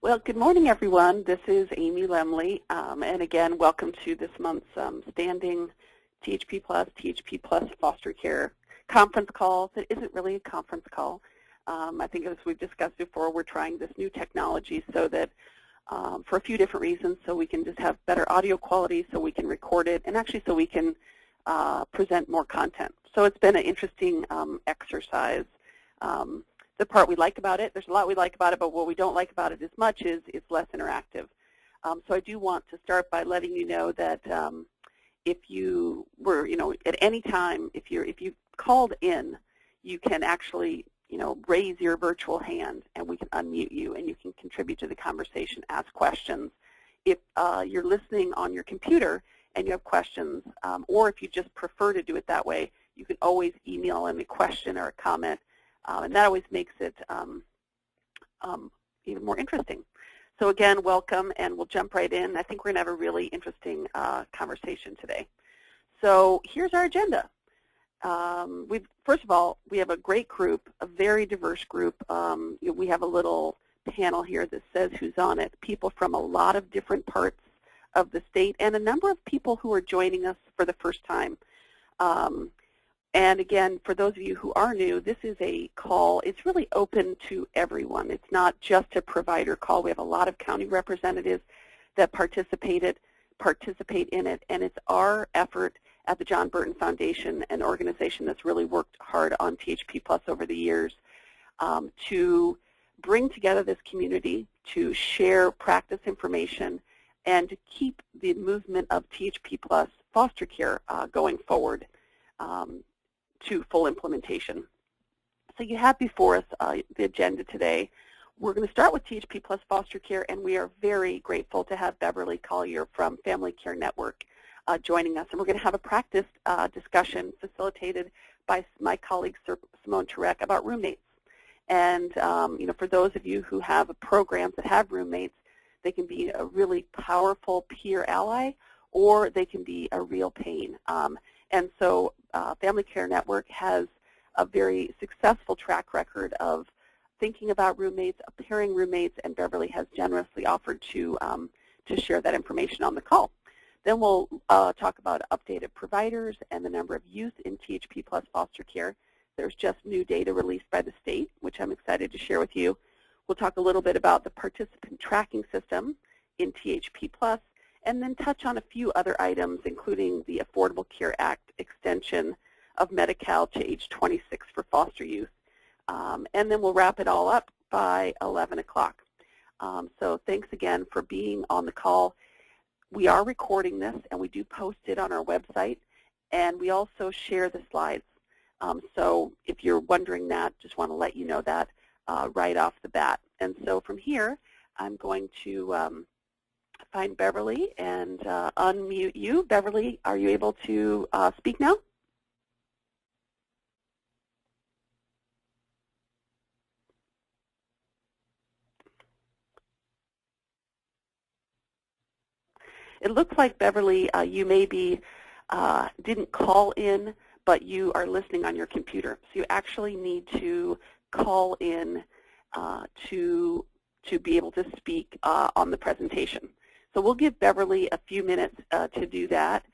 Well, good morning, everyone. This is Amy Lemley, and again, welcome to this month's standing THP+, THP+ foster care conference call. It isn't really a conference call. I think as we've discussed before, we're trying this new technology so that for a few different reasons, so we can just have better audio quality, so we can record it, and actually so we can present more content. So it's been an interesting exercise. The part we like about it, there's a lot we like about it, but what we don't like about it as much is it's less interactive. So I do want to start by letting you know that if you were, at any time, if you called in, you can actually, raise your virtual hand and we can unmute you and you can contribute to the conversation, ask questions. If you're listening on your computer and you have questions, or if you just prefer to do it that way, you can always email in a question or a comment. And that always makes it even more interesting. So again, welcome, and we'll jump right in. I think we're going to have a really interesting conversation today. So here's our agenda. First of all, we have a great group, a very diverse group. We have a little panel here that says who's on it, people from a lot of different parts of the state, and a number of people who are joining us for the first time. And again, for those of you who are new, this is a call. It's really open to everyone. It's not just a provider call. We have a lot of county representatives that participate in it, and it's our effort at the John Burton Foundation, an organization that's really worked hard on THP+ over the years, to bring together this community, to share practice information, and to keep the movement of THP+ foster care going forward to full implementation. So you have before us the agenda today. We're going to start with THP+ foster care, and we are very grateful to have Beverly Collier from Family Care Network joining us. And we're going to have a practice discussion facilitated by my colleague Simone Turek about roommates. And for those of you who have programs that have roommates, they can be a really powerful peer ally, or they can be a real pain. And so Family Care Network has a very successful track record of thinking about roommates, pairing roommates, and Beverly has generously offered to share that information on the call. Then we'll talk about updated providers and the number of youth in THP+ foster care. There's just new data released by the state, which I'm excited to share with you. We'll talk a little bit about the participant tracking system in THP+, and then touch on a few other items, including the Affordable Care Act extension of Medi-Cal to age 26 for foster youth. And then we'll wrap it all up by 11 o'clock. So thanks again for being on the call. We are recording this, and we do post it on our website, and we also share the slides. So if you're wondering that, just want to let you know that right off the bat. And so from here, I'm going to find Beverly and unmute you. Beverly, are you able to speak now? It looks like, Beverly, you maybe didn't call in, but you are listening on your computer. So you actually need to call in to be able to speak on the presentation. So we'll give Beverly a few minutes to do that,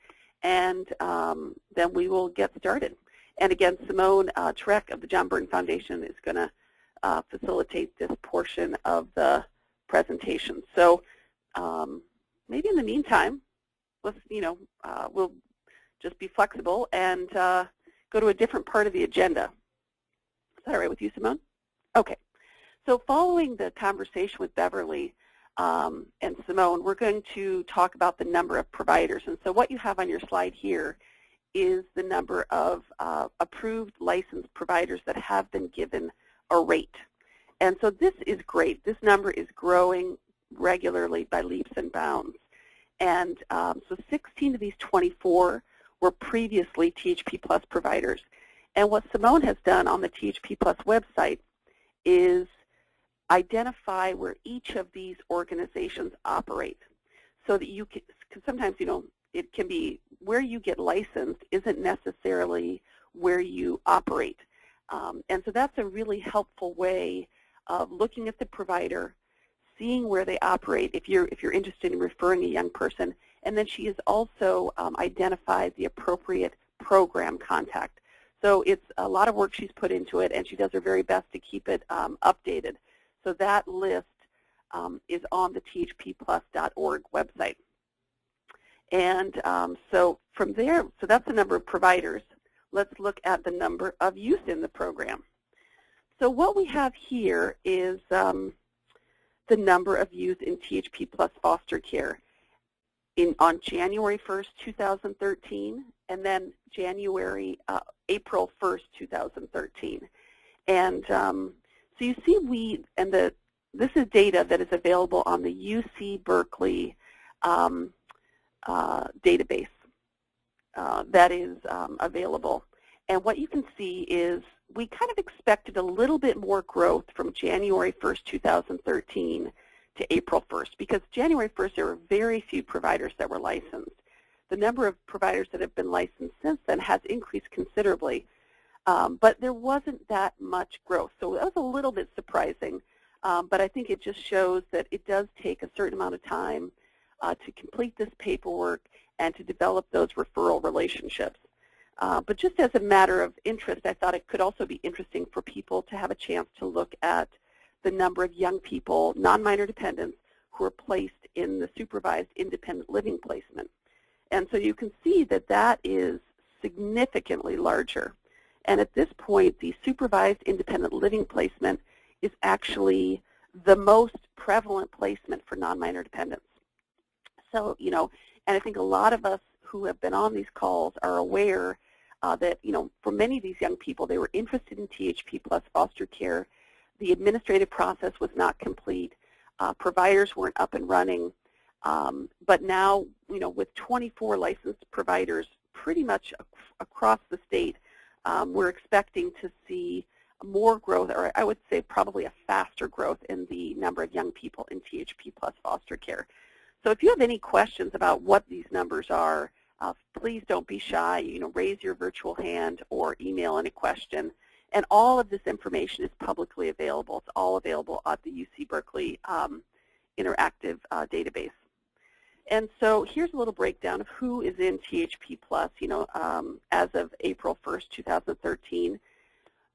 and then we will get started. And again, Simone Turek of the John Burton Foundation is going to facilitate this portion of the presentation. So maybe in the meantime, let's, we'll just be flexible and go to a different part of the agenda. Is that all right with you, Simone? Okay. So following the conversation with Beverly and Simone, we're going to talk about the number of providers. And so what you have on your slide here is the number of approved licensed providers that have been given a rate. And so this is great. This number is growing regularly by leaps and bounds. And so 16 of these 24 were previously THP+ providers. And what Simone has done on the THP+ website is identify where each of these organizations operate, so that you can, because sometimes, it can be where you get licensed isn't necessarily where you operate. And so that's a really helpful way of looking at the provider, seeing where they operate if you're interested in referring a young person. And then she has also identified the appropriate program contact. So it's a lot of work she's put into it, and she does her very best to keep it updated. So that list is on the THP-Plus.org website. And so from there, so that's the number of providers. Let's look at the number of youth in the program. So what we have here is the number of youth in THP Plus foster care on January 1st, 2013, and then April 1st, 2013. And so you see this is data that is available on the UC Berkeley database that is available. And what you can see is we kind of expected a little bit more growth from January 1st, 2013 to April 1st, because January 1st there were very few providers that were licensed. The number of providers that have been licensed since then has increased considerably, but there wasn't that much growth. So that was a little bit surprising, but I think it just shows that it does take a certain amount of time to complete this paperwork and to develop those referral relationships. But just as a matter of interest, I thought it could also be interesting for people to have a chance to look at the number of young people, non-minor dependents, who are placed in the supervised independent living placement. And so you can see that that is significantly larger. And at this point, the supervised independent living placement is actually the most prevalent placement for non-minor dependents. So, and I think a lot of us who have been on these calls are aware that, for many of these young people, they were interested in THP Plus foster care. The administrative process was not complete. Providers weren't up and running. But now, with 24 licensed providers pretty much across the state, we're expecting to see more growth, or I would say probably a faster growth in the number of young people in THP Plus foster care. So if you have any questions about what these numbers are, please don't be shy. Raise your virtual hand or email any question. And all of this information is publicly available. It's all available at the UC Berkeley interactive database. And so here's a little breakdown of who is in THP Plus, as of April 1st, 2013.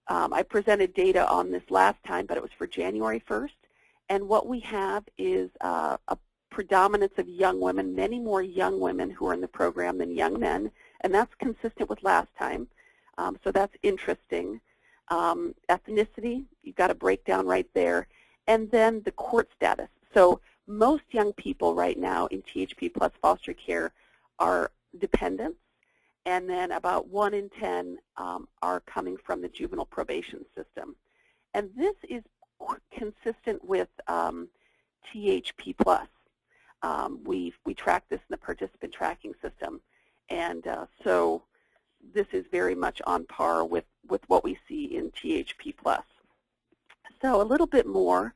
I presented data on this last time, but it was for January 1st. And what we have is a predominance of young women, many more young women who are in the program than young men, and that's consistent with last time. So that's interesting. Ethnicity, you've got a breakdown right there. And then the court status. So most young people right now in THP Plus foster care are dependents, and then about 1 in 10 are coming from the juvenile probation system. And this is consistent with THP Plus. We track this in the participant tracking system, and so this is very much on par with what we see in THP Plus. So a little bit more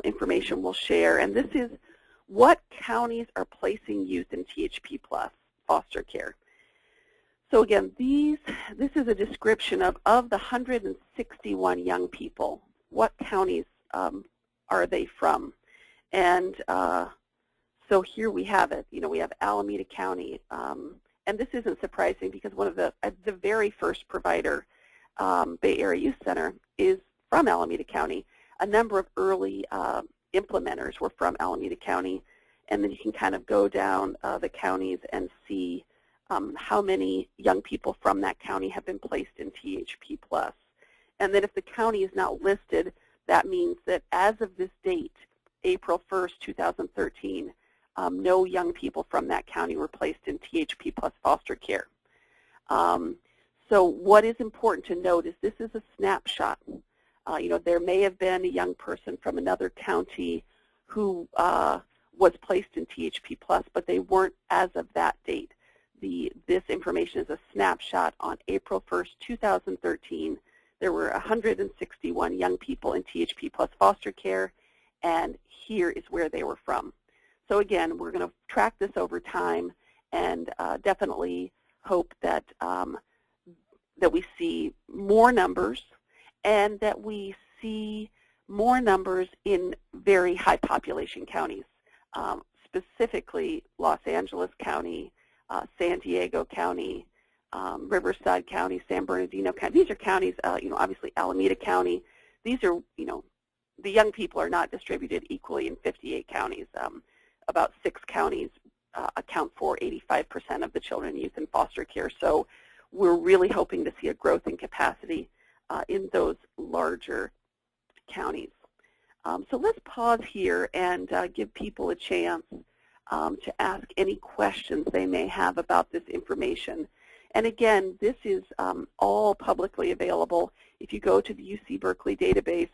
information we'll share, and this is what counties are placing youth in THP Plus foster care. So again, this is a description of the 161 young people, what counties are they from? And so here we have it. We have Alameda County, and this isn't surprising because one of the very first provider, Bay Area Youth Center, is from Alameda County. A number of early implementers were from Alameda County, and then you can kind of go down the counties and see how many young people from that county have been placed in THP Plus. And then if the county is not listed, that means that as of this date, April 1st, 2013, no young people from that county were placed in THP Plus foster care. So what is important to note is this is a snapshot. There may have been a young person from another county who was placed in THP Plus, but they weren't as of that date. This information is a snapshot on April 1st, 2013. There were 161 young people in THP Plus foster care, and here is where they were from. So again, we're going to track this over time, and definitely hope that that we see more numbers, and that we see more numbers in very high population counties, specifically Los Angeles County, San Diego County, Riverside County, San Bernardino County. These are counties, obviously Alameda County. These are, the young people are not distributed equally in 58 counties. About 6 counties account for 85% of the children and youth in foster care. So we're really hoping to see a growth in capacity in those larger counties. So let's pause here and give people a chance to ask any questions they may have about this information. And again, this is all publicly available. If you go to the UC Berkeley database,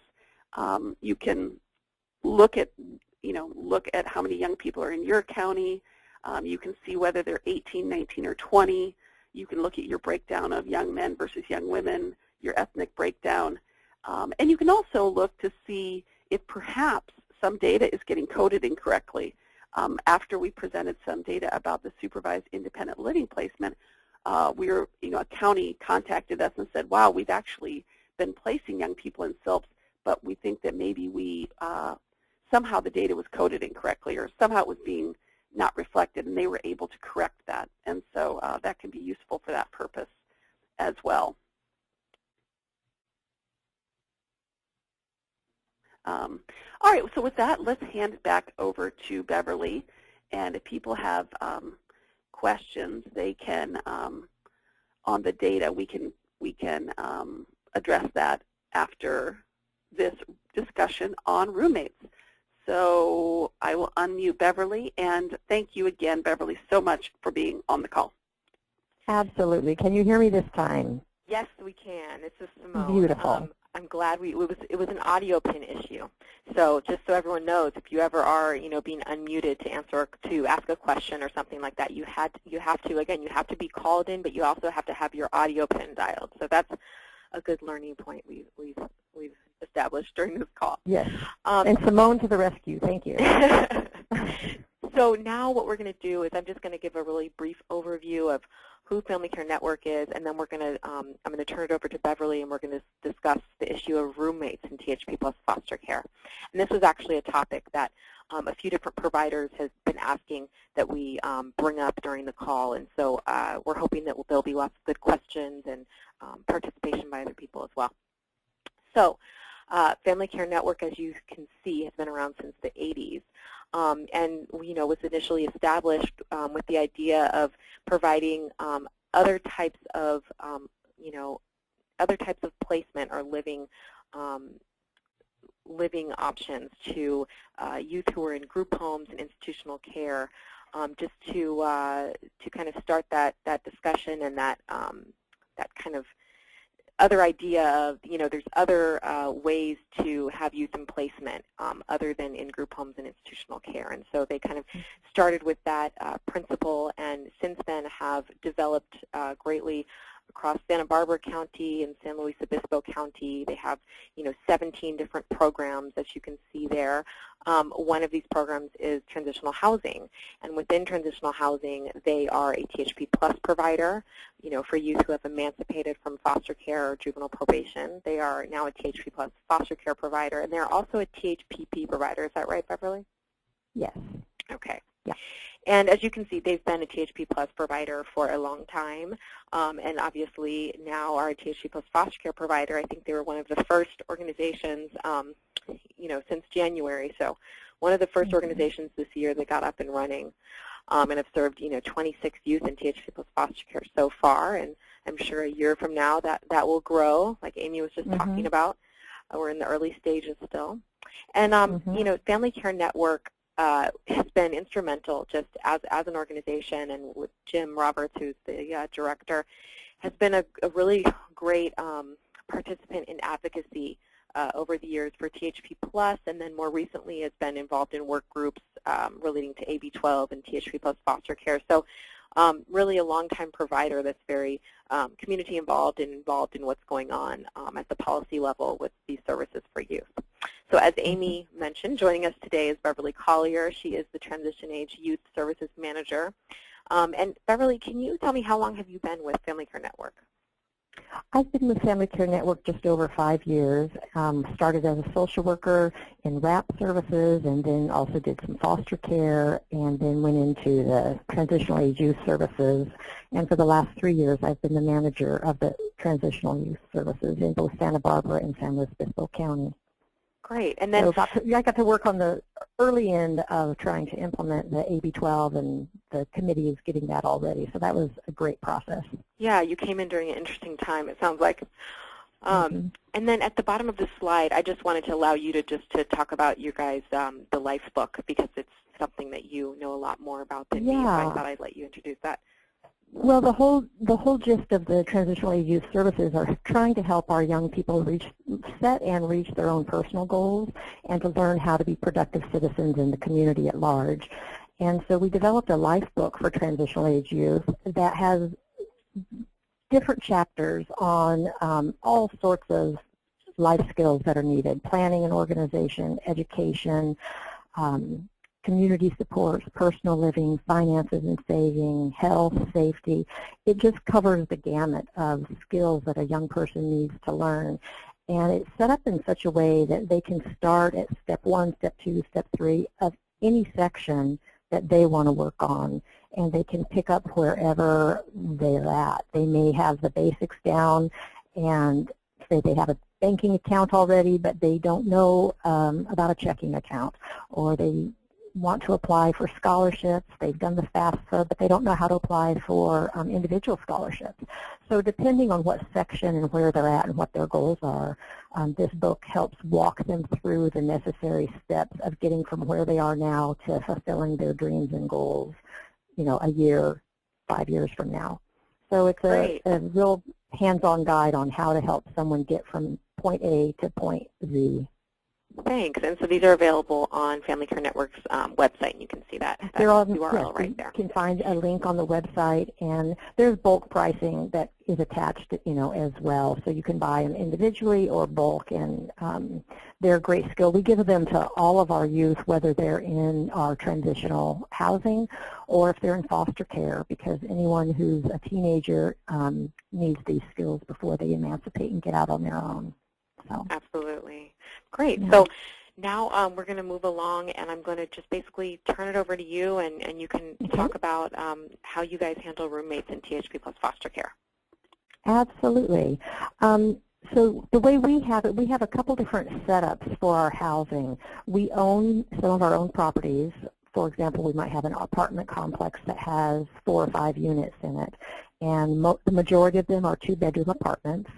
you can look at how many young people are in your county. You can see whether they're 18, 19, or 20. You can look at your breakdown of young men versus young women, your ethnic breakdown. And you can also look to see if perhaps some data is getting coded incorrectly. After we presented some data about the supervised independent living placement, a county contacted us and said, wow, we've actually been placing young people in SILPs, but we think that maybe somehow the data was coded incorrectly, or somehow it was being not reflected, and they were able to correct that. And so that can be useful for that purpose as well. All right, so with that, let's hand it back over to Beverly. And if people have questions, they can, on the data, we can address that after this discussion on roommates. So I will unmute Beverly, and thank you again, Beverly, so much for being on the call. Absolutely. Can you hear me this time? Yes, we can. This is Simone. Beautiful. I'm glad it was an audio pin issue. So just so everyone knows, if you ever are being unmuted to ask a question or something like that, you have to be called in, but you also have to have your audio pin dialed. So that's a good learning point we've established during this call. Yes. And Simone to the rescue. Thank you. So now what we're going to do is I'm just going to give a really brief overview of who Family Care Network is, and then I'm going to turn it over to Beverly, and we're going to discuss the issue of roommates in THP+ foster care. And this was actually a topic that a few different providers have been asking that we bring up during the call, and so we're hoping that there'll be lots of good questions and participation by other people as well. So Family Care Network, as you can see, has been around since the 80s. And was initially established with the idea of providing other types of placement or living options to youth who are in group homes and institutional care, just to kind of start that discussion and that kind of other idea of, there's other ways to have youth in placement other than in group homes and institutional care. And so they kind of started with that principle, and since then have developed greatly across Santa Barbara County and San Luis Obispo County. They have, 17 different programs, as you can see there. One of these programs is transitional housing, and within transitional housing, they are a THP+ provider, for youth who have emancipated from foster care or juvenile probation. They are now a THP+ foster care provider, and they're also a THPP provider. Is that right, Beverly? Yes. Okay. Yeah. And as you can see, they've been a THP+ provider for a long time, and obviously now are a THP+ foster care provider. I think they were one of the first organizations, since January. So one of the first organizations this year that got up and running, and have served, 26 youth in THP+ foster care so far. And I'm sure a year from now that will grow, like Amy was just talking about. We're in the early stages still. And, Family Care Network has been instrumental just as an organization, and with Jim Roberts, who's the director, has been a really great participant in advocacy over the years for THP+, and then more recently has been involved in work groups relating to AB 12 and THP+ foster care. So really a long-time provider that's very community involved and involved in what's going on at the policy level with these services for youth. So as Amy mentioned, joining us today is Beverly Collier. She is the Transition Age Youth Services Manager. And Beverly, can you tell me how long have you been with Family Care Network? I've been with Family Care Network just over 5 years. Started as a social worker in RAP services, and then also did some foster care, and then went into the transitional age youth services. And for the last 3 years, I've been the manager of the transitional youth services in both Santa Barbara and San Luis Obispo County. Great. And then so I got to work on the early end of trying to implement the AB 12, and the committee is getting that all ready. So that was a great process. Yeah, you came in during an interesting time, it sounds like. And then at the bottom of this slide, I just wanted to allow you to talk about you guys, the Life book, because it's something that you know a lot more about than me, so I thought I'd let you introduce that. Well, the whole gist of the transitional age youth services are trying to help our young people set and reach their own personal goals, and to learn how to be productive citizens in the community at large. And so we developed a life book for transitional age youth that has different chapters on all sorts of life skills that are needed: planning and organization, education, community supports, personal living, finances and saving, health, safety. It just covers the gamut of skills that a young person needs to learn. And it's set up in such a way that they can start at step 1, step 2, step 3 of any section that they want to work on, and they can pick up wherever they're at. They may have the basics down and say they have a banking account already, but they don't know about a checking account, or they want to apply for scholarships. They've done the FAFSA, but they don't know how to apply for individual scholarships. So depending on what section and where they're at and what their goals are, this book helps walk them through the necessary steps of getting from where they are now to fulfilling their dreams and goals, a year, 5 years from now. So it's a real hands-on guide on how to help someone get from point A to point Z. Thanks. And so these are available on Family Care Network's website, and you can see that URL right there. You can find a link on the website, and there's bulk pricing that is attached, as well. So you can buy them individually or bulk, and they're a great skill. We give them to all of our youth, whether they're in our transitional housing or if they're in foster care, because anyone who's a teenager needs these skills before they emancipate and get out on their own. So. Absolutely. Great. Yeah. So now we're going to move along, and I'm going to just basically turn it over to you, and you can talk about how you guys handle roommates in THP Plus foster care. Absolutely. So the way we have it, we have a couple different setups for our housing. We own some of our own properties. For example, we might have an apartment complex that has 4 or 5 units in it, and the majority of them are 2-bedroom apartments.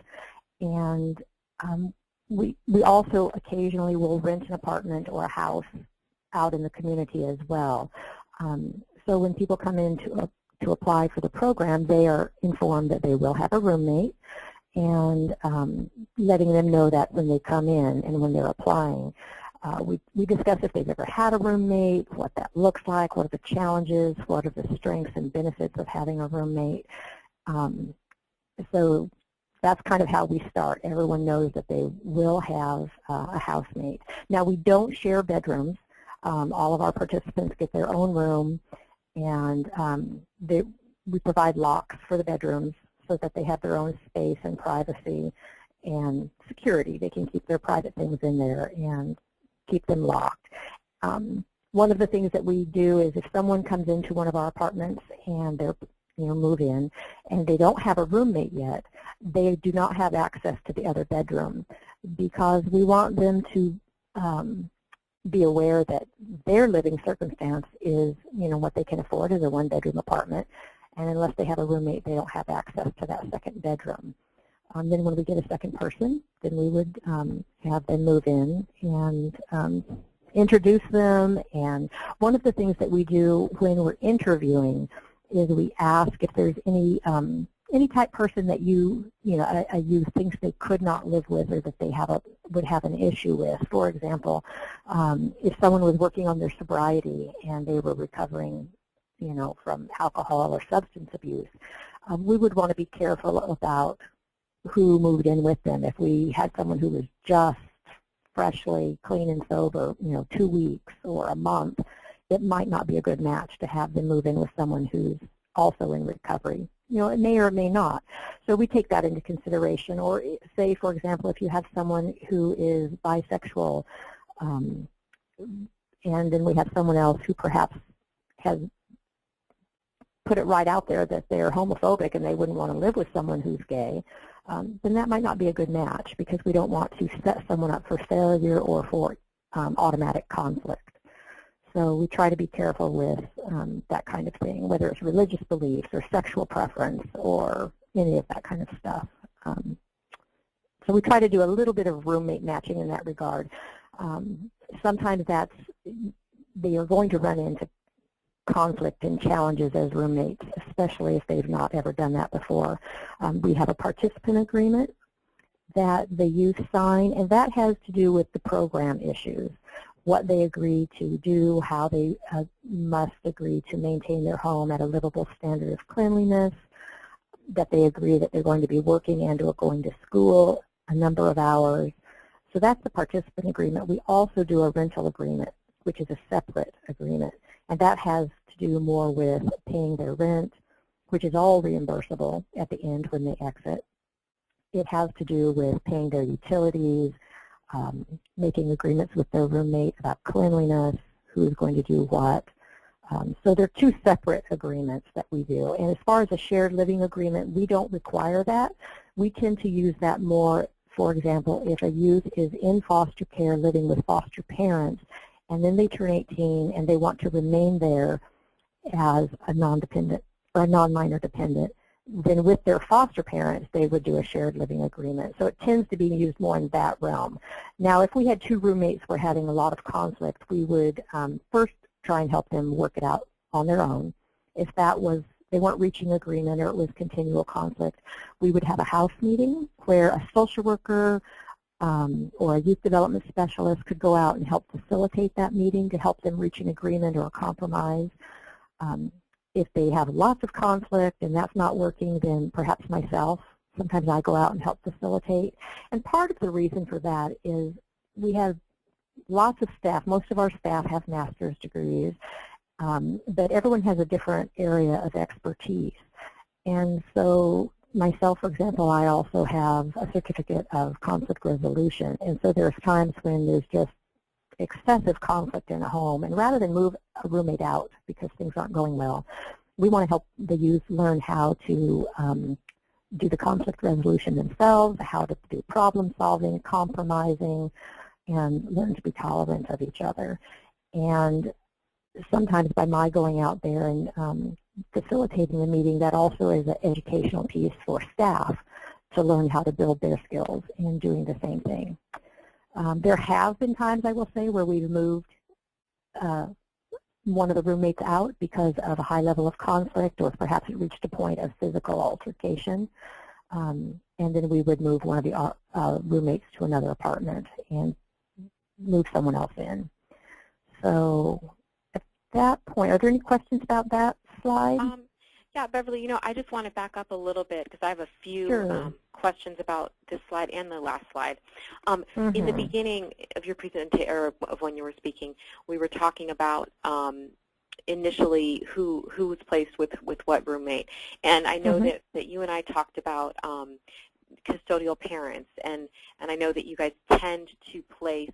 And we also occasionally will rent an apartment or a house out in the community as well. So when people come in to apply for the program, they are informed that they will have a roommate, and letting them know that when they come in and when they're applying. We discuss if they've ever had a roommate, what that looks like, what are the challenges, what are the strengths and benefits of having a roommate. So that's kind of how we start. Everyone knows that they will have a housemate. Now, we don't share bedrooms. All of our participants get their own room, and we provide locks for the bedrooms so that they have their own space and privacy and security. They can keep their private things in there and keep them locked. One of the things that we do is if someone comes into one of our apartments and they're move in, and they don't have a roommate yet, they do not have access to the other bedroom, because we want them to be aware that their living circumstance is, what they can afford is a 1-bedroom apartment, and unless they have a roommate, they don't have access to that second bedroom. Then when we get a second person, then we would have them move in and introduce them. And one of the things that we do when we're interviewing is we ask if there's any type person that a youth thinks they could not live with, or that they would have an issue with. For example, if someone was working on their sobriety and they were recovering, from alcohol or substance abuse, we would want to be careful about who moved in with them. If we had someone who was just freshly clean and sober, 2 weeks or a month, it might not be a good match to have them move in with someone who's also in recovery, it may or may not. So we take that into consideration. Or say, for example, if you have someone who is bisexual, and then we have someone else who perhaps has put it right out there that they're homophobic and they wouldn't want to live with someone who's gay, then that might not be a good match, because we don't want to set someone up for failure or for automatic conflict. So we try to be careful with that kind of thing, whether it's religious beliefs or sexual preference or any of that kind of stuff. So we try to do a little bit of roommate matching in that regard. Sometimes they are going to run into conflict and challenges as roommates, especially if they've not ever done that before. We have a participant agreement that the youth sign, and that has to do with the program issues, what they agree to do, how they must agree to maintain their home at a livable standard of cleanliness, that they agree that they're going to be working and or going to school a number of hours. So that's the participant agreement. We also do a rental agreement, which is a separate agreement, and that has to do more with paying their rent, which is all reimbursable at the end when they exit. It has to do with paying their utilities, making agreements with their roommate about cleanliness, who's going to do what. So there are two separate agreements that we do. And as far as a shared living agreement, we don't require that. We tend to use that more, for example, if a youth is in foster care living with foster parents, and then they turn 18 and they want to remain there as a non-dependent or a non-minor dependent, then with their foster parents, they would do a shared living agreement. So it tends to be used more in that realm. Now, if we had two roommates who were having a lot of conflict, we would first try and help them work it out on their own. If they weren't reaching agreement or it was continual conflict, we would have a house meeting where a social worker or a youth development specialist could go out and help facilitate that meeting to help them reach an agreement or a compromise. If they have lots of conflict and that's not working, then perhaps myself, sometimes I go out and help facilitate. And part of the reason for that is we have lots of staff. Most of our staff have master's degrees, but everyone has a different area of expertise. And so myself, for example, I also have a certificate of conflict resolution. And so there's times when there's just excessive conflict in a home, and rather than move a roommate out because things aren't going well, we want to help the youth learn how to do the conflict resolution themselves, how to do problem solving, compromising, and learn to be tolerant of each other. And sometimes by my going out there and facilitating the meeting, that also is an educational piece for staff to learn how to build their skills in doing the same thing. There have been times, I will say, where we've moved one of the roommates out because of a high level of conflict, or perhaps it reached a point of physical altercation. And then we would move one of the roommates to another apartment and move someone else in. So at that point, are there any questions about that slide? Yeah, Beverly, I just want to back up a little bit because I have a few questions about this slide and the last slide. In the beginning of your presentation, or of when you were speaking, we were talking about initially who was placed with what roommate. And I know that you and I talked about custodial parents, and I know that you guys tend to place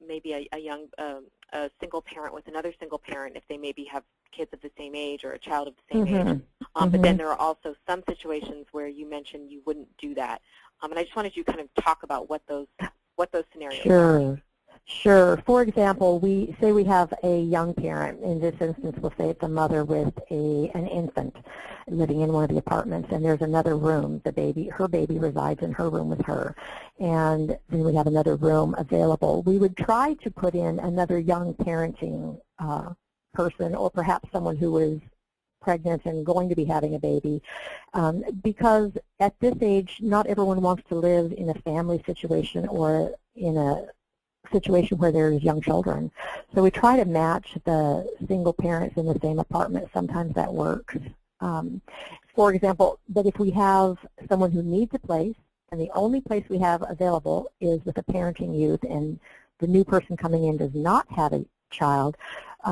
maybe a single parent with another single parent if they maybe have kids of the same age or a child of the same age. But then there are also some situations where you mentioned you wouldn't do that. And I just wanted you to kind of talk about what those scenarios are. Sure. For example, we have a young parent. In this instance, we'll say it's a mother with an infant living in one of the apartments, and there's another room. Her baby resides in her room with her, and then we have another room available. We would try to put in another young parenting person, or perhaps someone who is pregnant and going to be having a baby, because at this age, not everyone wants to live in a family situation or in a situation where there's young children. So we try to match the single parents in the same apartment. Sometimes that works. For example, but if we have someone who needs a place, and the only place we have available is with a parenting youth, and the new person coming in does not have a child,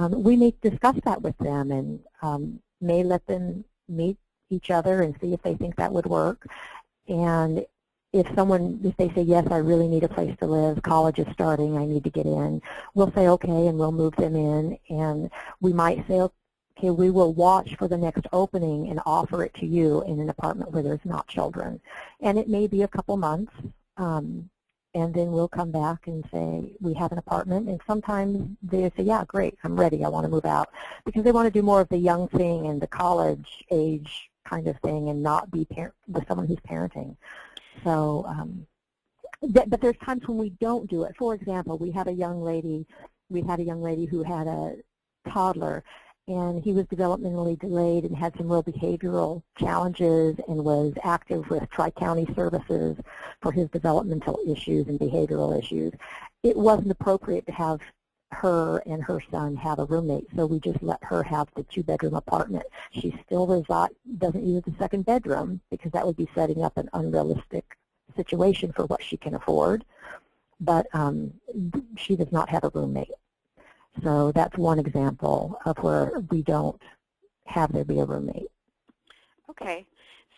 we may discuss that with them and may let them meet each other and see if they think that would work. And if they say, yes, I really need a place to live, college is starting, I need to get in, we'll say, okay, and we'll move them in. And we might say, okay, we will watch for the next opening and offer it to you in an apartment where there's not children. And it may be a couple months, and then we'll come back and say, we have an apartment. And sometimes they say, yeah, great, I'm ready, I want to move out. Because they want to do more of the young thing and the college age kind of thing and not be with someone who's parenting. So, but there's times when we don't do it. For example, we had a young lady who had a toddler, and he was developmentally delayed and had some real behavioral challenges and was active with Tri-County Services for his developmental issues and behavioral issues. It wasn't appropriate to have her and her son have a roommate, so we just let her have the 2-bedroom apartment. She still doesn't use the 2nd bedroom because that would be setting up an unrealistic situation for what she can afford, but she does not have a roommate. So that's one example of where we don't have there be a roommate. Okay.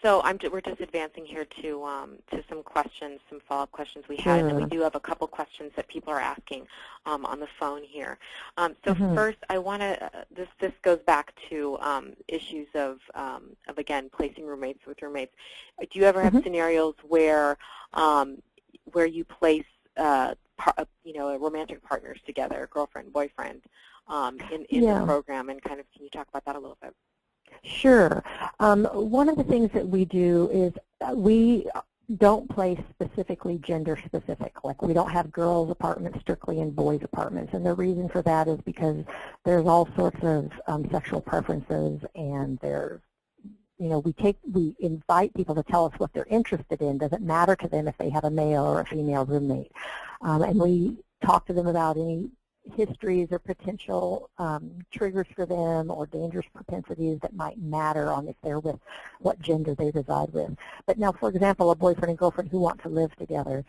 So we're just advancing here to some questions, some follow-up questions we had, and then we do have a couple questions that people are asking on the phone here. So first, I want to this goes back to issues of again placing roommates with roommates. Do you ever have scenarios where you place romantic partners together, girlfriend, boyfriend, in the program, and kind of can you talk about that a little bit? Sure. One of the things that we do is we don't place specifically gender specific. Like we don't have girls' apartments strictly and boys' apartments. And the reason for that is because there's all sorts of sexual preferences, and there's, we invite people to tell us what they're interested in. Does it matter to them if they have a male or a female roommate? And we talk to them about any histories or potential triggers for them or dangerous propensities that might matter on if they're with what gender they reside with. But now, for example, a boyfriend and girlfriend who want to live together,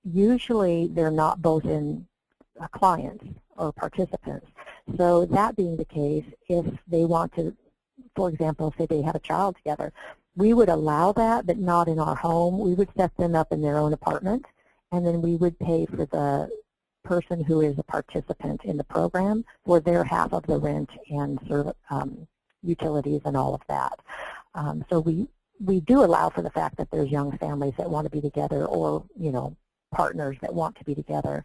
usually they're not both in clients or participants. So that being the case, if they want to, for example, say they have a child together, we would allow that, but not in our home. We would set them up in their own apartment, and then we would pay for the person who is a participant in the program for their half of the rent and utilities and all of that. So we do allow for the fact that there's young families that want to be together, or partners that want to be together.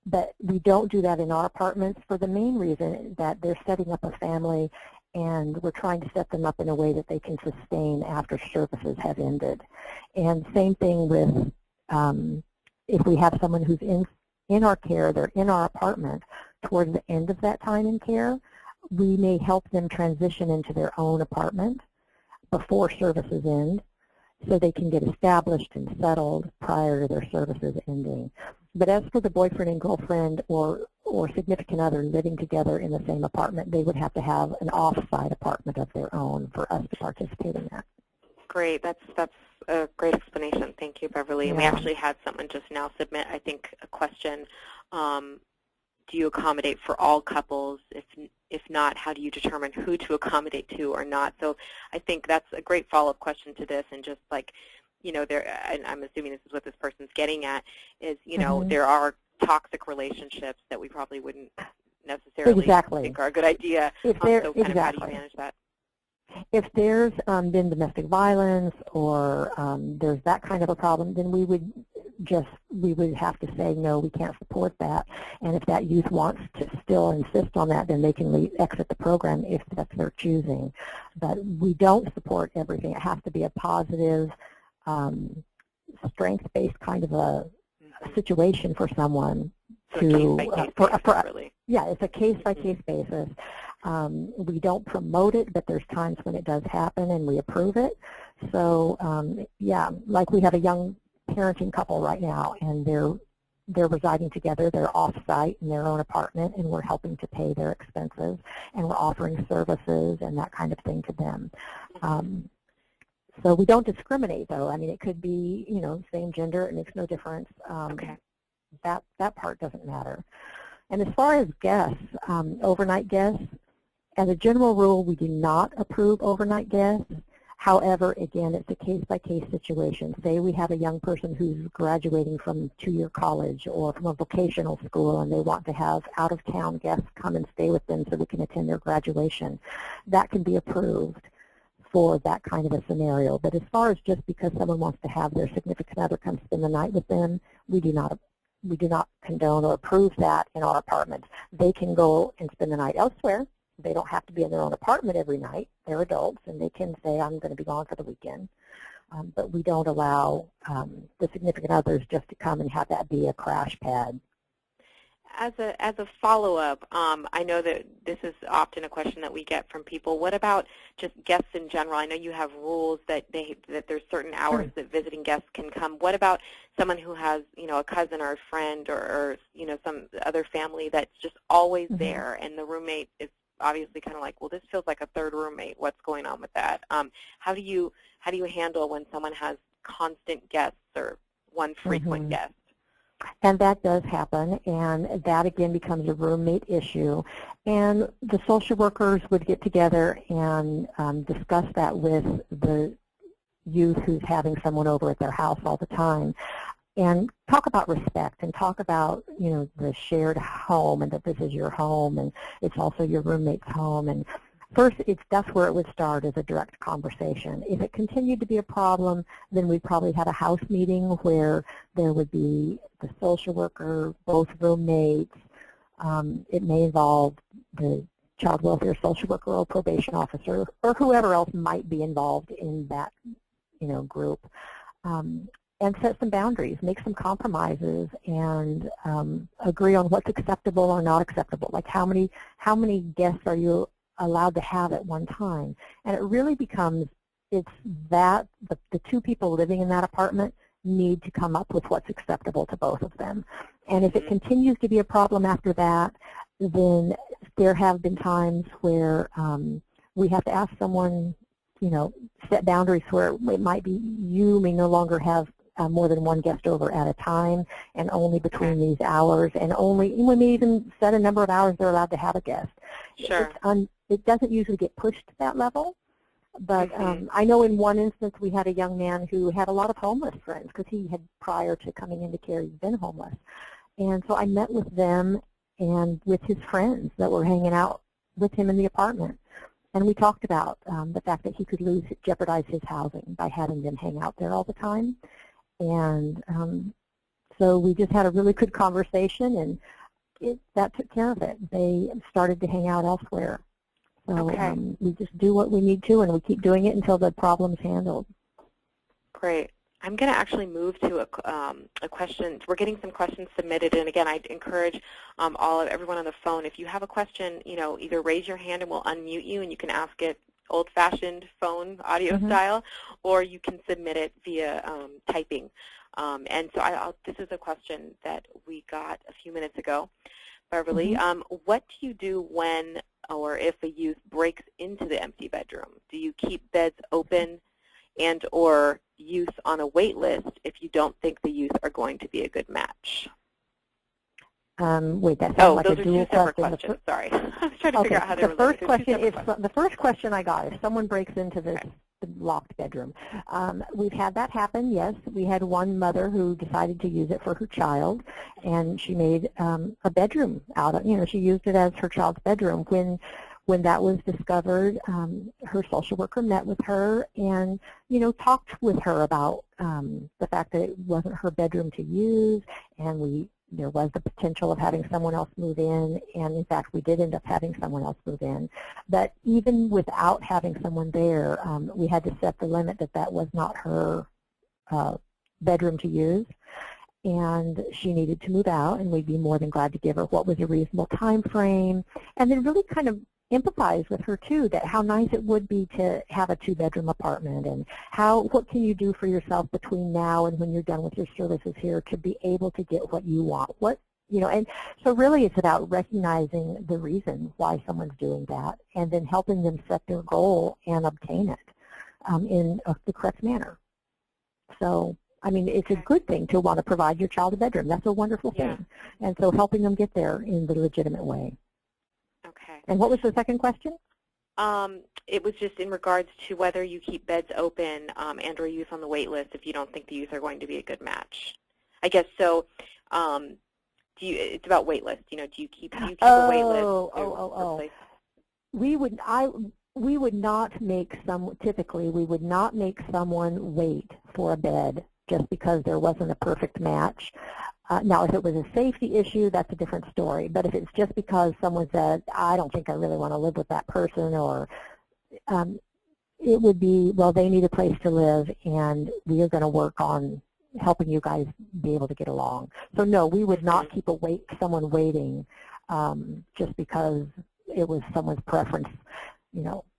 But we don't do that in our apartments for the main reason that they're setting up a family, and we're trying to set them up in a way that they can sustain after services have ended. And same thing with if we have someone who's in our care, they're in our apartment towards the end of that time in care, we may help them transition into their own apartment before services end so they can get established and settled prior to their services ending. But as for the boyfriend and girlfriend or significant other living together in the same apartment, they would have to have an off-site apartment of their own for us to participate in that. Great. That's a great explanation. Thank you, Beverly. And we actually had someone just now submit, I think, a question. Do you accommodate for all couples? If not, how do you determine who to accommodate to or not? So I think that's a great follow-up question to this, and just like, and I'm assuming this is what this person's getting at, is, there are toxic relationships that we probably wouldn't necessarily think are a good idea. So kind of how do you manage that? If there's been domestic violence or there's that kind of a problem, then we would have to say, no, we can't support that. And if that youth wants to still insist on that, then they can exit the program if that's their choosing. But we don't support everything. It has to be a positive, strength-based kind of a situation for someone. So yeah, it's a case-by-case basis. We don't promote it, but there's times when it does happen and we approve it. So yeah, like we have a young parenting couple right now, and they're residing together. They're off-site in their own apartment, and we're helping to pay their expenses, and we're offering services and that kind of thing to them. So we don't discriminate, though. I mean, it could be, same gender. It makes no difference. Okay. That part doesn't matter. And as far as guests, overnight guests, As a general rule, we do not approve overnight guests. However, again, it's a case-by-case situation. Say we have a young person who's graduating from two-year college or from a vocational school and they want to have out-of-town guests come and stay with them so they can attend their graduation. That can be approved for that kind of a scenario. But as far as just because someone wants to have their significant other come spend the night with them, we do not condone or approve that in our apartments. They can go and spend the night elsewhere. They don't have to be in their own apartment every night. They're adults, and they can say, I'm going to be gone for the weekend. But we don't allow the significant others just to come and have that be a crash pad. As a follow-up, I know that this is often a question that we get from people. What about just guests in general? I know you have rules that there's certain hours that visiting guests can come. What about someone who has, a cousin or a friend or some other family that's just always there, and the roommate is obviously kind of like, well, this feels like a third roommate. What's going on with that? How do you handle when someone has constant guests or one frequent guest? And that does happen, and that again becomes a roommate issue. And the social workers would get together and discuss that with the youth who's having someone over at their house all the time, and talk about respect and talk about, the shared home and that this is your home and it's also your roommate's home. And first, that's where it would start, as a direct conversation. If it continued to be a problem, then we'd probably have a house meeting where there would be the social worker, both roommates. It may involve the child welfare social worker or probation officer or whoever else might be involved in that, group. And set some boundaries, make some compromises, and agree on what's acceptable or not acceptable. Like how many guests are you allowed to have at one time? And it really becomes, it's that the two people living in that apartment need to come up with what's acceptable to both of them. And if it continues to be a problem after that, then there have been times where we have to ask someone, set boundaries where it might be you may no longer have more than one guest over at a time, and only between these hours, and only, we may even set a number of hours they're allowed to have a guest. Sure. It doesn't usually get pushed to that level, but I know in one instance we had a young man who had a lot of homeless friends because he had, prior to coming into care, he'd been homeless. And so I met with them and with his friends that were hanging out with him in the apartment. And we talked about the fact that he could jeopardize his housing by having them hang out there all the time. And so we just had a really good conversation, and that took care of it. They started to hang out elsewhere. So we just do what we need to, and we keep doing it until the problem's handled. Great. I'm going to actually move to a question. We're getting some questions submitted, and again, I'd encourage everyone on the phone, if you have a question, either raise your hand and we'll unmute you, and you can ask it old-fashioned phone audio style, or you can submit it via typing. And so this is a question that we got a few minutes ago, Beverly. What do you do when or if a youth breaks into the empty bedroom? Do you keep beds open and or youth on a wait list if you don't think the youth are going to be a good match? Wait, that sounds like a dual question. Sorry. I was trying to figure out how they were related. The first question I got, if someone breaks into this locked bedroom. We've had that happen, yes. We had one mother who decided to use it for her child, and she made a bedroom out of it. She used it as her child's bedroom. When that was discovered, her social worker met with her and, talked with her about the fact that it wasn't her bedroom to use, and there was the potential of having someone else move in, and in fact we did end up having someone else move in. But even without having someone there, we had to set the limit that was not her bedroom to use, and she needed to move out, and we'd be more than glad to give her what was a reasonable time frame, and then really kind of empathize with her too, that how nice it would be to have a two-bedroom apartment, and what can you do for yourself between now and when you're done with your services here to be able to get what you want. And so really it's about recognizing the reason why someone's doing that, and then helping them set their goal and obtain it in the correct manner. So I mean, it's a good thing to want to provide your child a bedroom. That's a wonderful thing. And so helping them get there in the legitimate way. Okay. And what was the second question? It was just in regards to whether you keep beds open and or youth on the wait list if you don't think the youth are going to be a good match. I guess so. It's about wait list. Do you keep a wait list to replace? We would not make typically we would not make someone wait for a bed just because there wasn't a perfect match. Now, if it was a safety issue, that's a different story. But if it's just because someone said, I don't think I really want to live with that person, or it would be, well, they need a place to live, and we are going to work on helping you guys be able to get along. So, no, we would not keep someone waiting just because it was someone's preference,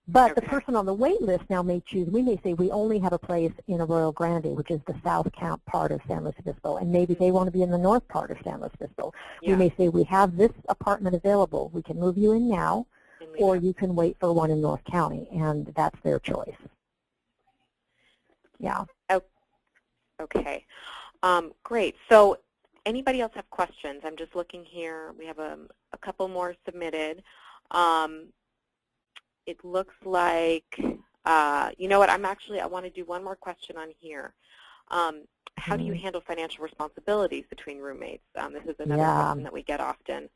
But Okay. the person on the wait list now may choose, we may say we only have a place in Arroyo Grande, which is the south part of San Luis Obispo, and maybe they want to be in the north part of San Luis Obispo. Yeah. We may say we have this apartment available. We can move you in now, or you can wait for one in North County, and that's their choice. Yeah. Oh, okay. Great. So anybody else have questions? I'm just looking here. We have a couple more submitted. It looks like, you know what, I want to do one more question on here. How do you handle financial responsibilities between roommates? This is another question that we get often.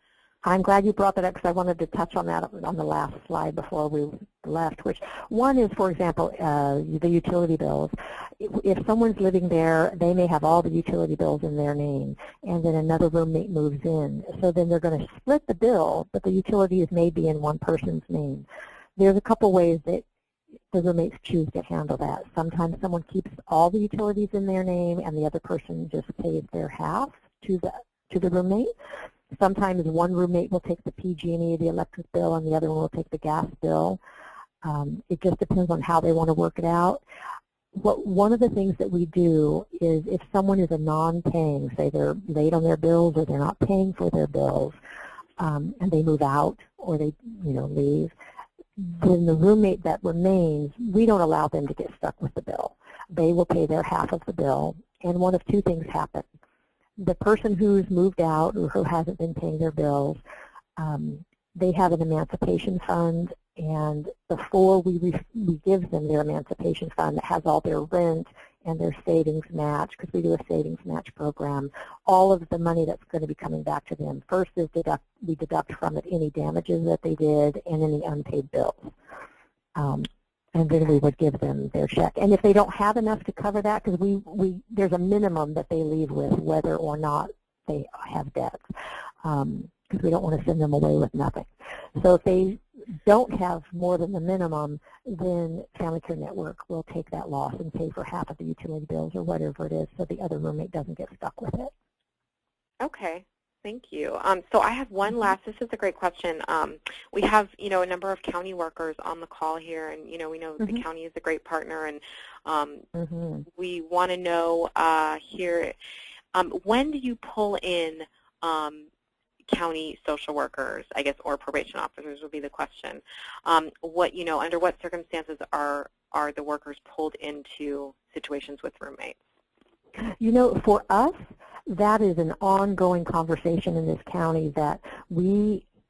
I'm glad you brought that up because I wanted to touch on that on the last slide before we left, which one is, for example, the utility bills. If someone's living there, they may have all the utility bills in their name, and then another roommate moves in. So then they're going to split the bill, but the utilities may be in one person's name. There's a couple ways that the roommates choose to handle that. Sometimes someone keeps all the utilities in their name and the other person just pays their half to the roommate. Sometimes one roommate will take the PG&E, the electric bill, and the other one will take the gas bill. It just depends on how they want to work it out. One of the things that we do is if someone is a non-paying, say they're late on their bills or they're not paying for their bills, and they move out or they leave, then the roommate that remains, we don't allow them to get stuck with the bill. They will pay their half of the bill, and one of two things happen. The person who's moved out or who hasn't been paying their bills, they have an emancipation fund, and before we give them their emancipation fund that has all their rent and their savings match, because we do a savings match program, all of the money that's going to be coming back to them. First is we deduct from it any damages that they did and any unpaid bills. And then we would give them their check. And if they don't have enough to cover that, because there's a minimum that they leave with whether or not they have debts, because we don't want to send them away with nothing. So if they don't have more than the minimum, then Family Care Network will take that loss and pay for half of the utility bills or whatever it is so the other roommate doesn't get stuck with it. Okay. Thank you. So I have one last, this is a great question. We have, a number of county workers on the call here, and, we know the county is a great partner, and we want to know here, when do you pull in county social workers, I guess, or probation officers would be the question. Under what circumstances are the workers pulled into situations with roommates? For us, that is an ongoing conversation in this county that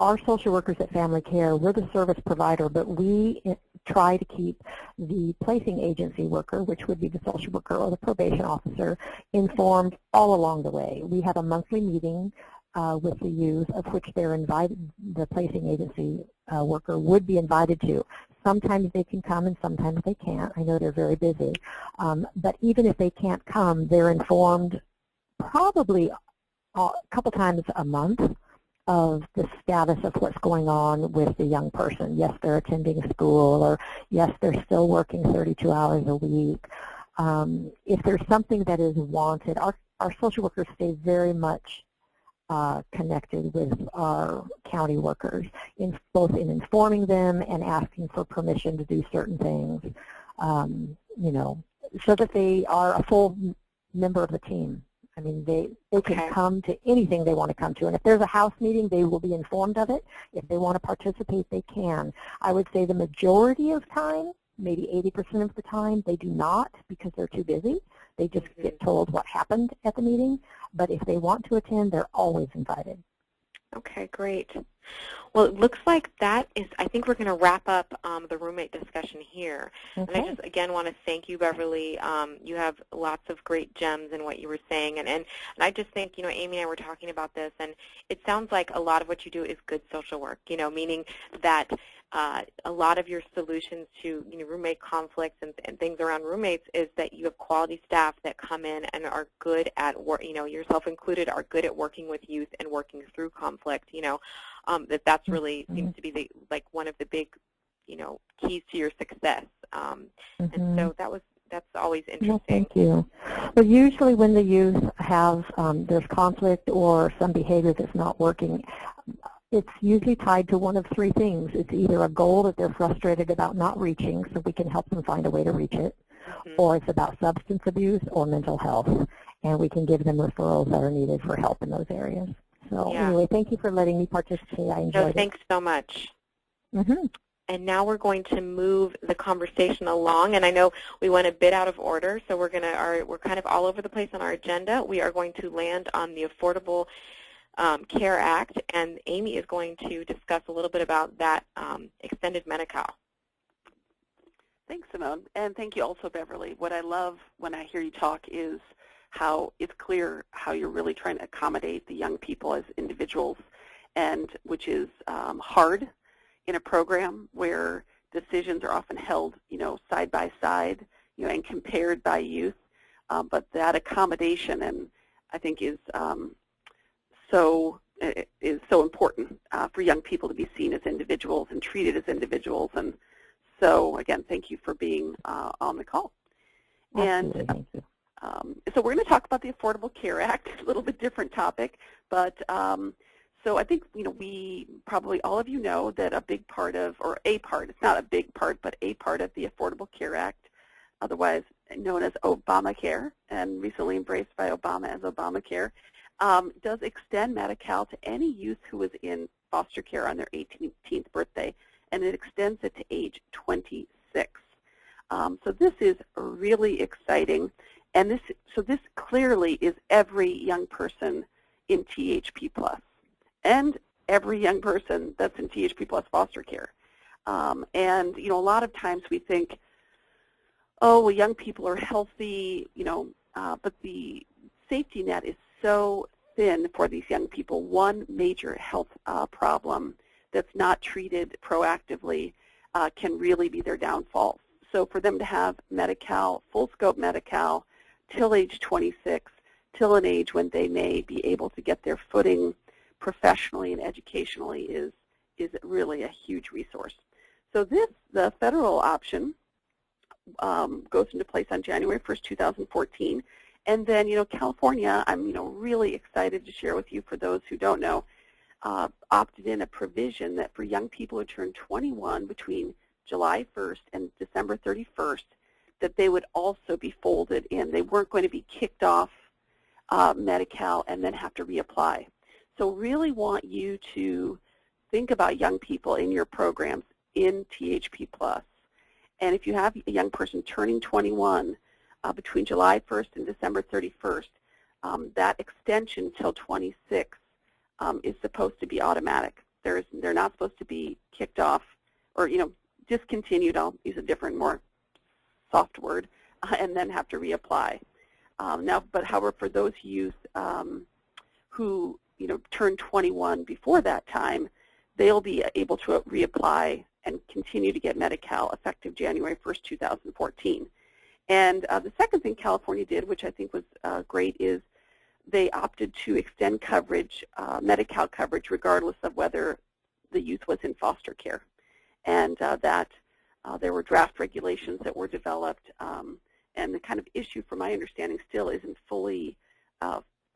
our social workers at Family Care, we're the service provider, but we try to keep the placing agency worker, which would be the social worker or the probation officer, informed all along the way. We have a monthly meeting with the youth, of which they're invited, the placing agency worker would be invited to. Sometimes they can come and sometimes they can't. I know they're very busy. But even if they can't come, they're informed probably a couple times a month of the status of what's going on with the young person. Yes, they're attending school, or yes, they're still working 32 hours a week. If there's something that is wanted, our social workers stay very much connected with our county workers, both in informing them and asking for permission to do certain things, so that they are a full member of the team. I mean, they can come to anything they want to come to. And if there's a house meeting, they will be informed of it. If they want to participate, they can. I would say the majority of time, maybe 80% of the time, they do not because they're too busy. They just get told what happened at the meeting. But if they want to attend, they're always invited. Okay, great. Well, it looks like that is, I think we're going to wrap up the roommate discussion here. Okay. And I just, again, want to thank you, Beverly. You have lots of great gems in what you were saying. And I just think, Amy and I were talking about this, and it sounds like a lot of what you do is good social work, meaning that a lot of your solutions to roommate conflicts and things around roommates is that you have quality staff that come in and are good at work, yourself included, are good at working with youth and working through conflict, that's really seems to be one of the big, keys to your success. And so that's always interesting. Well, thank you. Well, usually when the youth have there's conflict or some behavior that's not working, it's usually tied to one of three things. It's either a goal that they're frustrated about not reaching, so we can help them find a way to reach it, or it's about substance abuse or mental health, and we can give them referrals that are needed for help in those areas. So anyway, thank you for letting me participate. I enjoyed it. Thanks so much. And now we're going to move the conversation along, and I know we went a bit out of order, so we're kind of all over the place on our agenda. We are going to land on the Affordable Care Act, and Amy is going to discuss a little bit about that extended Medi-Cal. Thanks, Simone, and thank you also, Beverly. What I love when I hear you talk is how it's clear how you're really trying to accommodate the young people as individuals, and which is hard in a program where decisions are often held, side by side, and compared by youth. But that accommodation, and I think is so important for young people to be seen as individuals and treated as individuals. And so, again, thank you for being on the call. Absolutely, and thank you. So we're going to talk about the Affordable Care Act, a little bit different topic, but so I think we probably all of you know that a big part of, or a part, it's not a big part, but a part of the Affordable Care Act, otherwise known as Obamacare, and recently embraced by Obama as Obamacare, does extend Medi-Cal to any youth who is in foster care on their 18th birthday, and it extends it to age 26. So this is really exciting. And this clearly is every young person in THP+, and every young person that's in THP+ foster care. And a lot of times we think, oh, well, young people are healthy, but the safety net is so thin for these young people. One major health problem that's not treated proactively can really be their downfall. So for them to have Medi-Cal, full scope Medi-Cal, till age 26, till an age when they may be able to get their footing professionally and educationally is really a huge resource. So the federal option goes into place on January 1st, 2014. And then, California, I'm, really excited to share with you, for those who don't know, opted in a provision that for young people who turn 21 between July 1st and December 31st, that they would also be folded in. They weren't going to be kicked off Medi-Cal and then have to reapply. So really want you to think about young people in your programs in THP+. And if you have a young person turning 21 between July 1st and December 31st, that extension till 26 is supposed to be automatic. They're not supposed to be kicked off or, discontinued. I'll use a different, more soft word, and then have to reapply. But however, for those youth who turn 21 before that time, they'll be able to reapply and continue to get Medi-Cal effective January 1st, 2014. And the second thing California did, which I think was great, is they opted to extend coverage, Medi-Cal coverage, regardless of whether the youth was in foster care. And that there were draft regulations that were developed, and the kind of issue, from my understanding, still isn't fully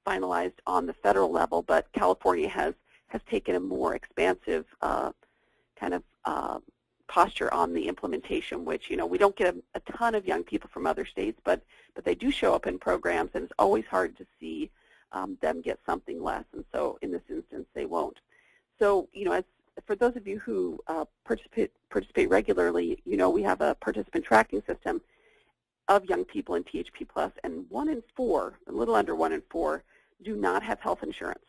finalized on the federal level, but California has taken a more expansive kind of posture on the implementation, which, we don't get a ton of young people from other states, but they do show up in programs, and it's always hard to see them get something less, and so in this instance they won't. So, for those of you who participate regularly, we have a participant tracking system of young people in THP+, and 1 in 4, a little under 1 in 4, do not have health insurance.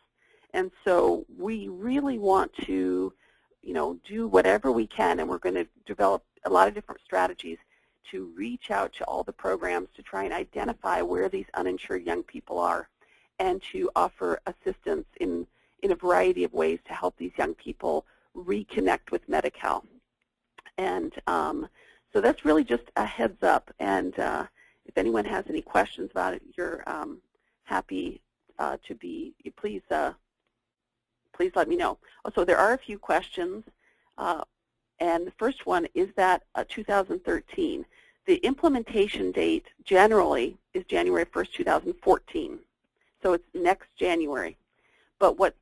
And so we really want to, do whatever we can, and we're going to develop a lot of different strategies to reach out to all the programs to try and identify where these uninsured young people are and to offer assistance in a variety of ways to help these young people reconnect with Medi-Cal. And so that's really just a heads up. And if anyone has any questions about it, you're happy to be, please let me know. So there are a few questions. And the first one is that 2013. The implementation date generally is January 1st, 2014. So it's next January. But what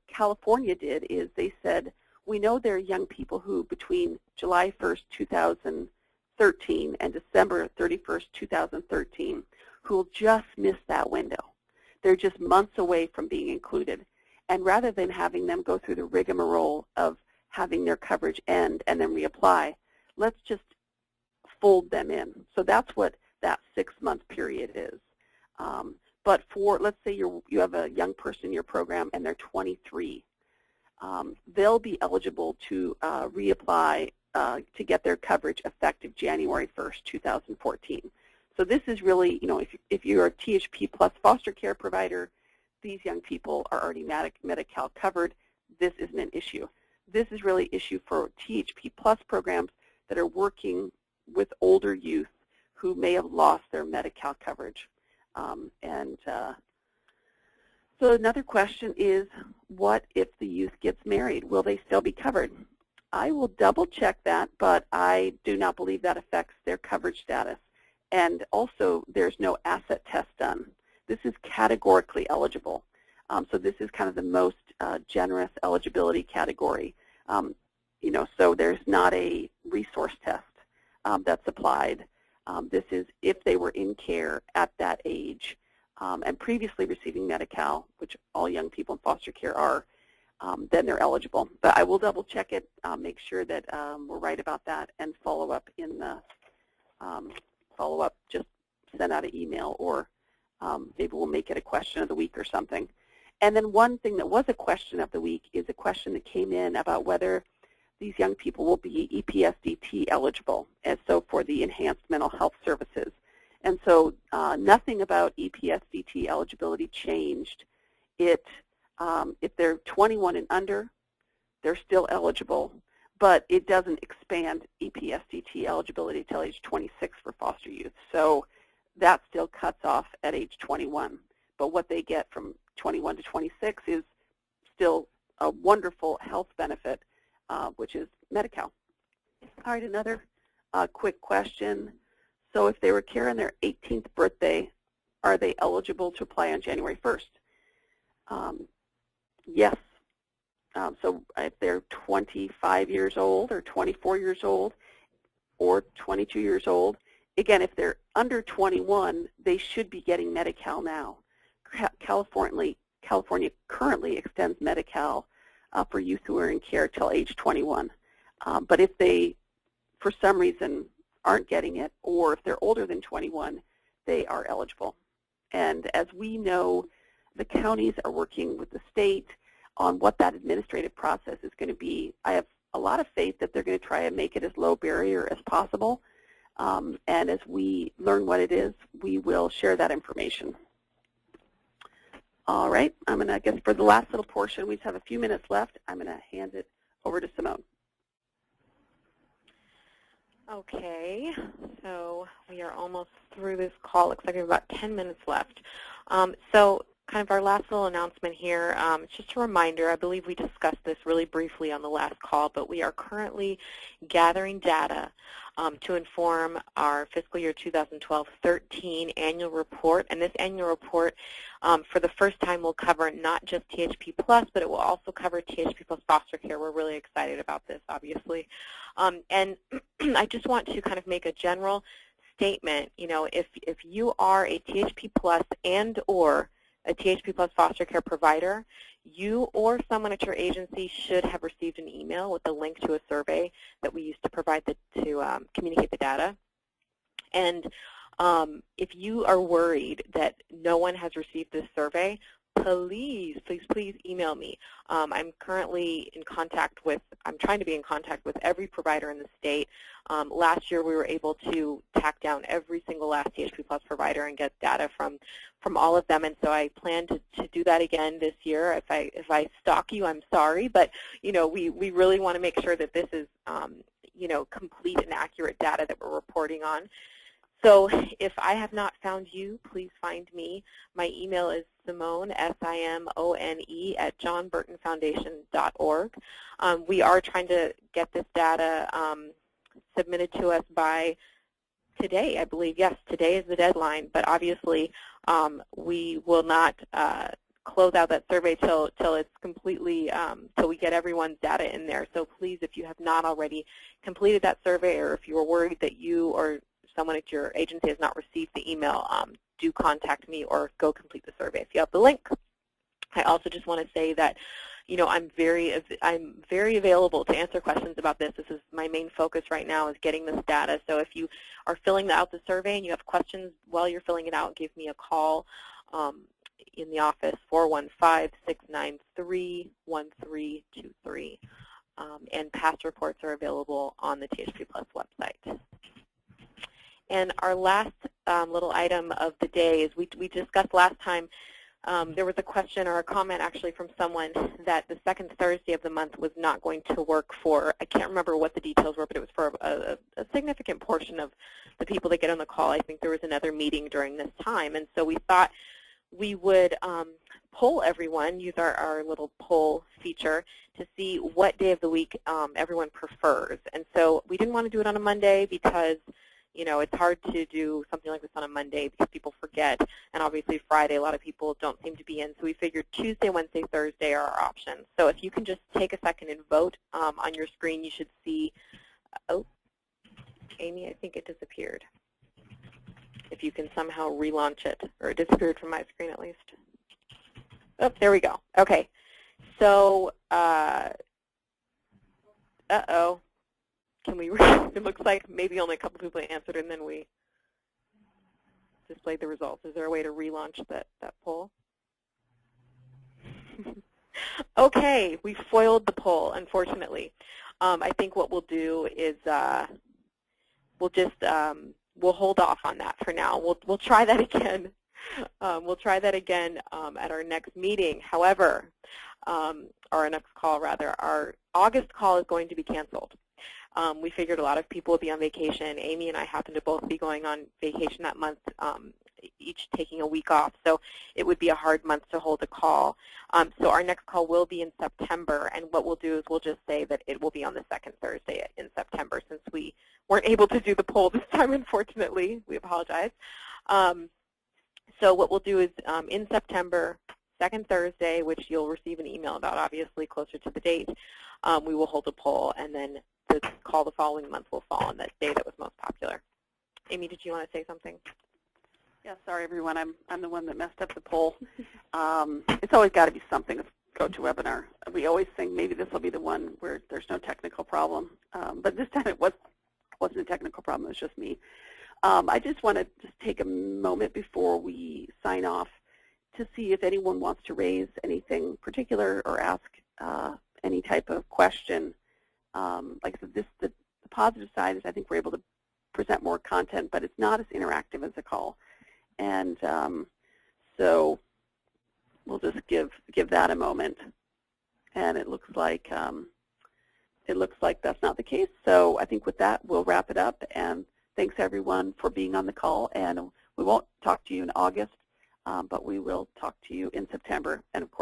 California did is they said, we know there are young people who between July 1st, 2013 and December 31st, 2013 who will just miss that window. They're just months away from being included. And rather than having them go through the rigmarole of having their coverage end and then reapply, let's just fold them in. So that's what that 6-month period is. But for, let's say you have a young person in your program and they're 23, they'll be eligible to reapply to get their coverage effective January 1st, 2014. So this is really, if you're a THP+ foster care provider, these young people are already Medi-Cal covered. This isn't an issue. This is really an issue for THP+ programs that are working with older youth who may have lost their Medi-Cal coverage. So another question is, what if the youth gets married? Will they still be covered? I will double check that, but I do not believe that affects their coverage status. And also, there's no asset test done. This is categorically eligible. So this is kind of the most generous eligibility category. So there's not a resource test that's applied. This is if they were in care at that age and previously receiving Medi-Cal, which all young people in foster care are, then they're eligible. But I will double check it, make sure that we're right about that, and follow up in the just send out an email, or maybe we'll make it a question of the week or something. And then one thing that was a question of the week is a question that came in about whether these young people will be EPSDT eligible, and so for the enhanced mental health services. And so nothing about EPSDT eligibility changed. If they're 21 and under, they're still eligible, but it doesn't expand EPSDT eligibility till age 26 for foster youth. So that still cuts off at age 21. But what they get from 21 to 26 is still a wonderful health benefit, which is Medi-Cal. All right, another quick question. So if they were care on their 18th birthday, are they eligible to apply on January 1st? Yes. So if they're 25 years old or 24 years old or 22 years old, again, if they're under 21, they should be getting Medi-Cal now. California currently extends Medi-Cal for youth who are in care till age 21. But if they, for some reason, aren't getting it, or if they're older than 21, they are eligible. And as we know, the counties are working with the state on what that administrative process is going to be. I have a lot of faith that they're going to try and make it as low barrier as possible. And as we learn what it is, we will share that information. All right, I'm going to, I guess for the last little portion, we just have a few minutes left. I'm going to hand it over to Simone. Okay, so we are almost through this call. Looks like we have about 10 minutes left. So kind of our last little announcement here, it's just a reminder, I believe we discussed this really briefly on the last call, but we are currently gathering data to inform our fiscal year 2012-13 annual report. And this annual report, for the first time, will cover not just THP+, but it will also cover THP+ foster care. We're really excited about this, obviously. And I just want to kind of make a general statement. You know, if you are a THP+ and or a THP+ foster care provider, you or someone at your agency should have received an email with a link to a survey that we use to provide to communicate the data. And if you are worried that no one has received this survey, please, please, please email me. I'm currently in contact with, I'm trying to be in contact with every provider in the state. Last year we were able to tack down every single last THP+ provider and get data from all of them, and so I plan to do that again this year. If I stalk you, I'm sorry, but you know, we really want to make sure that this is you know, complete and accurate data that we're reporting on. So if I have not found you, please find me. My email is Simone, S-I-M-O-N-E, at johnburtonfoundation.org. We are trying to get this data submitted to us by today, I believe. Yes, today is the deadline, but obviously we will not close out that survey till it's completely, till we get everyone's data in there. So please, if you have not already completed that survey, or if you are worried that you or someone at your agency has not received the email, do contact me or go complete the survey if you have the link. I also just want to say that, you know, I'm very available to answer questions about this. This is my main focus right now, is getting this data. So if you are filling out the survey and you have questions while you're filling it out, give me a call in the office, 415-693-1323. And past reports are available on the THP+ website. And our last little item of the day is we discussed last time, there was a question or a comment actually from someone that the second Thursday of the month was not going to work for, I can't remember what the details were, but it was for a significant portion of the people that get on the call. I think there was another meeting during this time. And so we thought we would poll everyone, use our little poll feature to see what day of the week everyone prefers. And so we didn't want to do it on a Monday because, you know, it's hard to do something like this on a Monday because people forget, and obviously Friday a lot of people don't seem to be in, so we figured Tuesday, Wednesday, Thursday are our options. So if you can just take a second and vote on your screen, you should see, oh, Amy, I think it disappeared. If you can somehow relaunch it, or it disappeared from my screen at least. Oh, there we go. Okay, so, uh-oh. Can we, it looks like maybe only a couple people answered and then we displayed the results. Is there a way to relaunch that poll? Okay, we foiled the poll, unfortunately. I think what we'll do is we'll just, we'll hold off on that for now. We'll try that again. We'll try that again at our next meeting. However, or our next call rather, our August call is going to be canceled. We figured a lot of people would be on vacation. Amy and I happen to both be going on vacation that month, each taking a week off. So it would be a hard month to hold a call. So our next call will be in September. And what we'll do is we'll just say that it will be on the second Thursday in September, since we weren't able to do the poll this time, unfortunately. We apologize. So what we'll do is in September, second Thursday, which you'll receive an email about obviously closer to the date, we will hold a poll, and then the call the following month will fall on that day that was most popular. Amy, did you want to say something? Yeah, sorry everyone, I'm the one that messed up the poll. It's always got to be something with GoToWebinar. We always think maybe this will be the one where there's no technical problem, but this time it wasn't a technical problem, it was just me. I just want to just take a moment before we sign off to see if anyone wants to raise anything particular or ask any type of question. Like I said, the positive side is I think we're able to present more content, but it's not as interactive as a call. And so we'll just give that a moment. And it looks like that's not the case. So I think with that, we'll wrap it up. And thanks everyone for being on the call. And we won't talk to you in August, but we will talk to you in September. And of course,